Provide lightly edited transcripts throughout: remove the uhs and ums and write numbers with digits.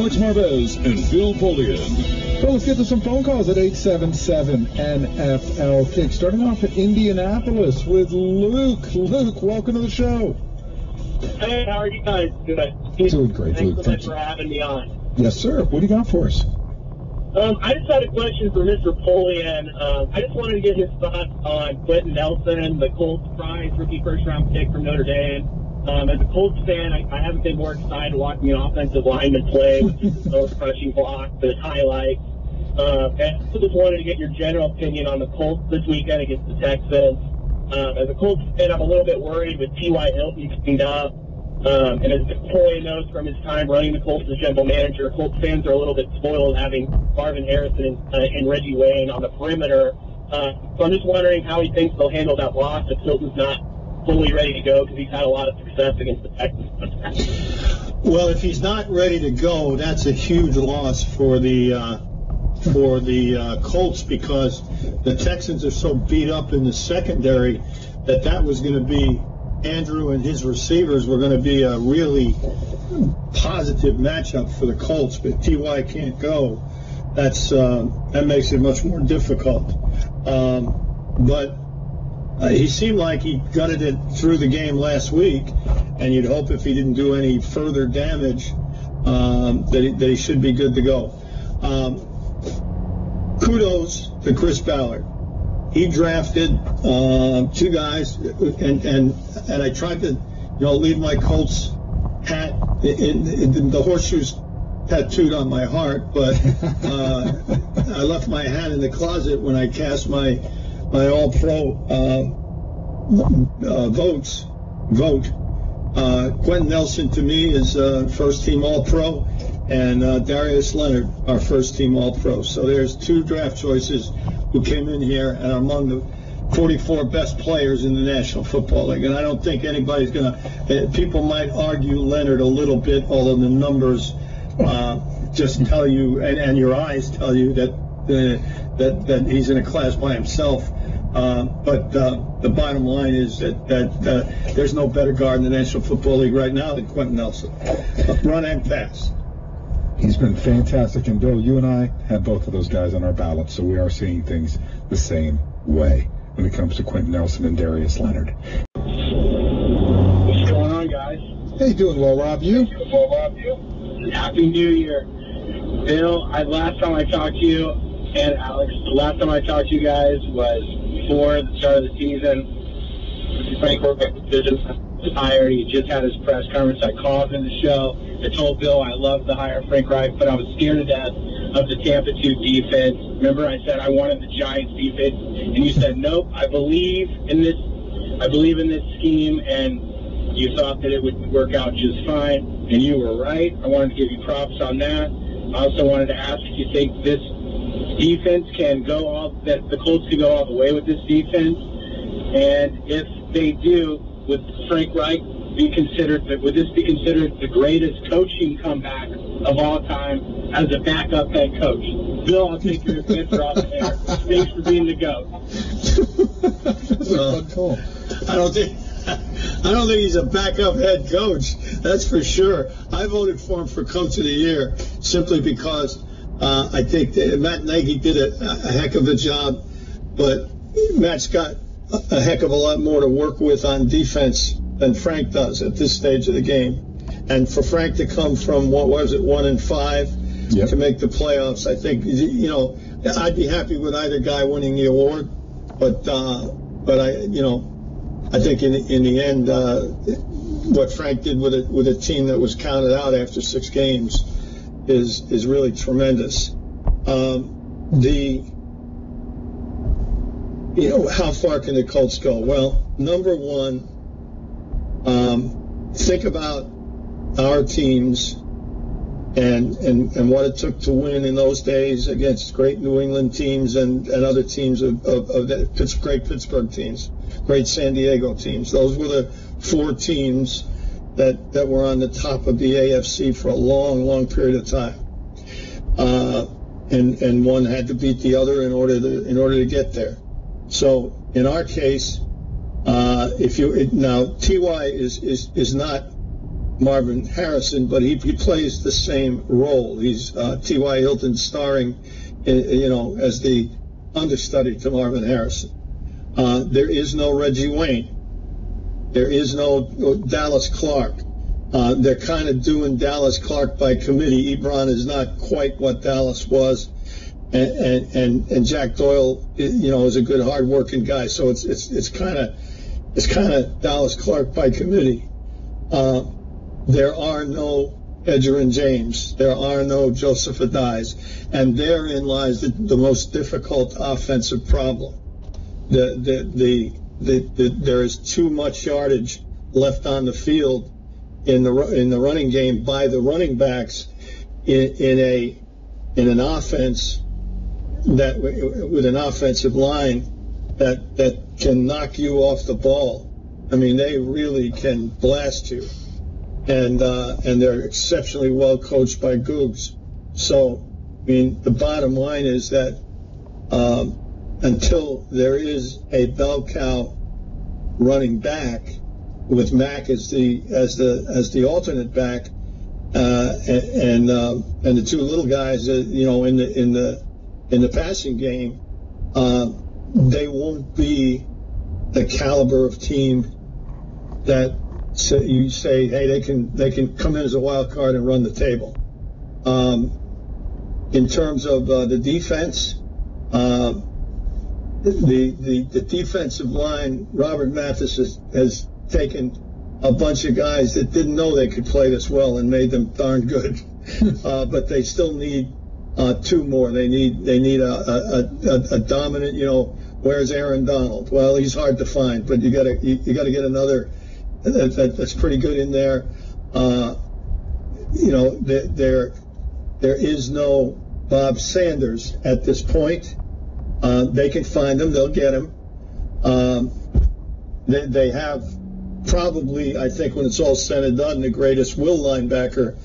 Alex Marvez and Bill Polian. Well, let's get to some phone calls at 877-NFL-KICK. Starting off at Indianapolis with Luke. Luke, welcome to the show. Hey, how are you guys doing? Doing great, Thanks Luke. so much for having me on. Yes, sir. What do you got for us? I just had a question for Mr. Polian. I just wanted to get his thoughts on Quentin Nelson, the Colts prize rookie first-round pick from Notre Dame. As a Colts fan, I haven't been more excited watching an offensive lineman play with those crushing blocks and highlights. And so just wanted to get your general opinion on the Colts this weekend against the Texans. As a Colts fan, I'm a little bit worried with T.Y. Hilton coming up. And as Polian knows from his time running the Colts as general manager, Colts fans are a little bit spoiled having Marvin Harrison and Reggie Wayne on the perimeter. So I'm just wondering how he thinks they'll handle that loss if Hilton's not fully ready to go, because he's had a lot of success against the Texans. Well, if he's not ready to go, that's a huge loss for the Colts, because the Texans are so beat up in the secondary that was going to be Andrew and his receivers were going to be a really positive matchup for the Colts. But T.Y. can't go. That makes it much more difficult. But he seemed like he gutted it through the game last week, and you'd hope if he didn't do any further damage that he should be good to go. Kudos to Chris Ballard. He drafted two guys, and I tried to, leave my Colts hat in the horseshoes tattooed on my heart, but I left my hat in the closet when I cast my All-Pro vote. Quentin Nelson to me is first-team All-Pro, and Darius Leonard, our first-team All-Pro. So there's two draft choices who came in here and are among the 44 best players in the National Football League. And I don't think anybody's going to – people might argue Leonard a little bit, although the numbers just tell you, and your eyes tell you that he's in a class by himself. But the bottom line is that there's no better guard in the National Football League right now than Quentin Nelson. Run and pass. He's been fantastic. And, Bill, you and I have both of those guys on our ballot, so we are seeing things the same way when it comes to Quentin Nelson and Darius Leonard. What's going on, guys? Hey, doing well, Rob. You? Happy New Year. Bill, last time I talked to you, and Alex, the last time I talked to you guys was before the start of the season. Frank Reich was hired. He just had his press conference. I called in the show. I told Bill I loved the hire of Frank Reich, but I was scared to death of the Tampa 2 defense. Remember, I said I wanted the Giants defense, and you said nope. I believe in this scheme, and you thought that it would work out just fine, and you were right. I wanted to give you props on that. I also wanted to ask if you think this defense that the Colts can go all the way with this defense, and if they do, would Frank Reich would this be considered the greatest coaching comeback of all time as a backup head coach? Bill, I'll take your answer off the air. Thanks for being the GOAT. That's a fun call. I don't think he's a backup head coach. That's for sure. I voted for him for Coach of the Year simply because I think that Matt Nagy did a heck of a job, but Matt's got a heck of a lot more to work with on defense than Frank does at this stage of the game. And for Frank to come from, 1-5 yep, to make the playoffs, I think, I'd be happy with either guy winning the award. But I think in the end, what Frank did with a team that was counted out after 6 games is really tremendous. How far can the Colts go? Well, number one, think about our teams and what it took to win in those days against great New England teams and other teams of great Pittsburgh teams, great San Diego teams. Those were the 4 teams that were on the top of the AFC for a long, long period of time. And one had to beat the other in order to get there. So in our case, T.Y. is not Marvin Harrison, but he plays the same role. He's T.Y. Hilton starring, as the understudy to Marvin Harrison. There is no Reggie Wayne. There is no Dallas Clark. They're kind of doing Dallas Clark by committee. Ebron is not quite what Dallas was, and Jack Doyle, is a good, hard-working guy. So it's kind of Dallas Clark by committee. There are no Edgerrin James. There are no Joseph Adais, and therein lies the most difficult offensive problem. There is too much yardage left on the field in the running game by the running backs in an offense that with an offensive line that can knock you off the ball. I mean, they really can blast you, and they're exceptionally well coached by Googs. So, I mean, the bottom line is that until there is a bell cow running back with Mack as the alternate back, and the two little guys, in the passing game, they won't be the caliber of team that you say, hey, they can come in as a wild card and run the table. In terms of the defense, the defensive line, Robert Mathis has taken a bunch of guys that didn't know they could play this well and made them darn good. But they still need two more. They need a dominant. Where's Aaron Donald? Well, he's hard to find, but you got to get another that's pretty good in there. There is no Bob Sanders at this point. They can find him. They'll get him. They have probably, I think, when it's all said and done, the greatest will linebacker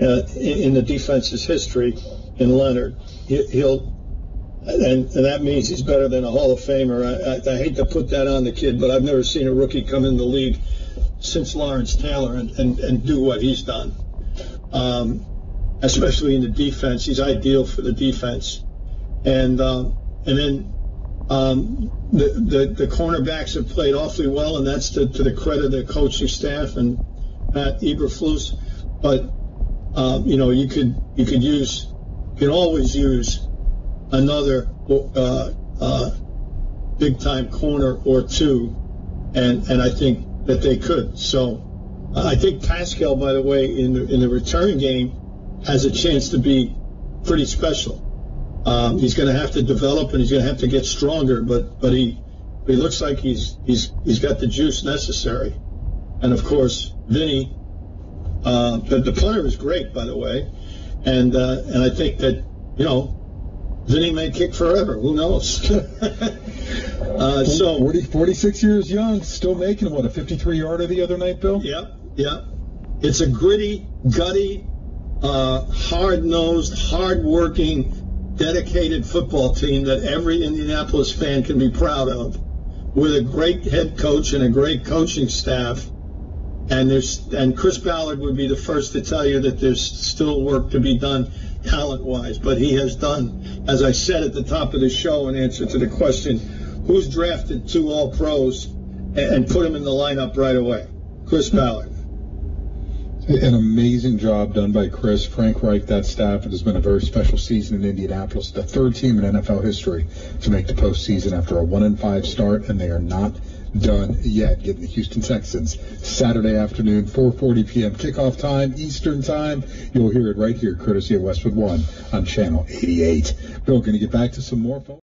in the defense's history in Leonard. And that means he's better than a Hall of Famer. I hate to put that on the kid, but I've never seen a rookie come in the league since Lawrence Taylor and do what he's done. Especially in the defense, he's ideal for the defense. And then the cornerbacks have played awfully well, and that's to the credit of the coaching staff and Matt Eberflus. But you can always use another big time corner or two, and I think that they could. So I think Pascal, by the way, in the return game, has a chance to be pretty special. He's going to have to develop and he's going to have to get stronger, but he looks like he's got the juice necessary. And of course, Vinny, the punter is great, by the way, and I think that Vinny may kick forever. Who knows? So 46 years young, still making a 53-yarder the other night, Bill? Yeah. It's a gritty, gutty, hard-nosed, hard-working, dedicated football team that every Indianapolis fan can be proud of, with a great head coach and a great coaching staff. And Chris Ballard would be the first to tell you that there's still work to be done talent-wise, but he has done, as I said at the top of the show in answer to the question, who's drafted 2 All-Pros and put them in the lineup right away? Chris Ballard. An amazing job done by Chris, Frank Reich, that staff. It has been a very special season in Indianapolis. The third team in NFL history to make the postseason after a 1-5 start, and they are not done yet. Getting the Houston Texans Saturday afternoon, 4:40 p.m. kickoff time, Eastern time. You'll hear it right here, courtesy of Westwood One on Channel 88. Bill, going to get back to some more, folks?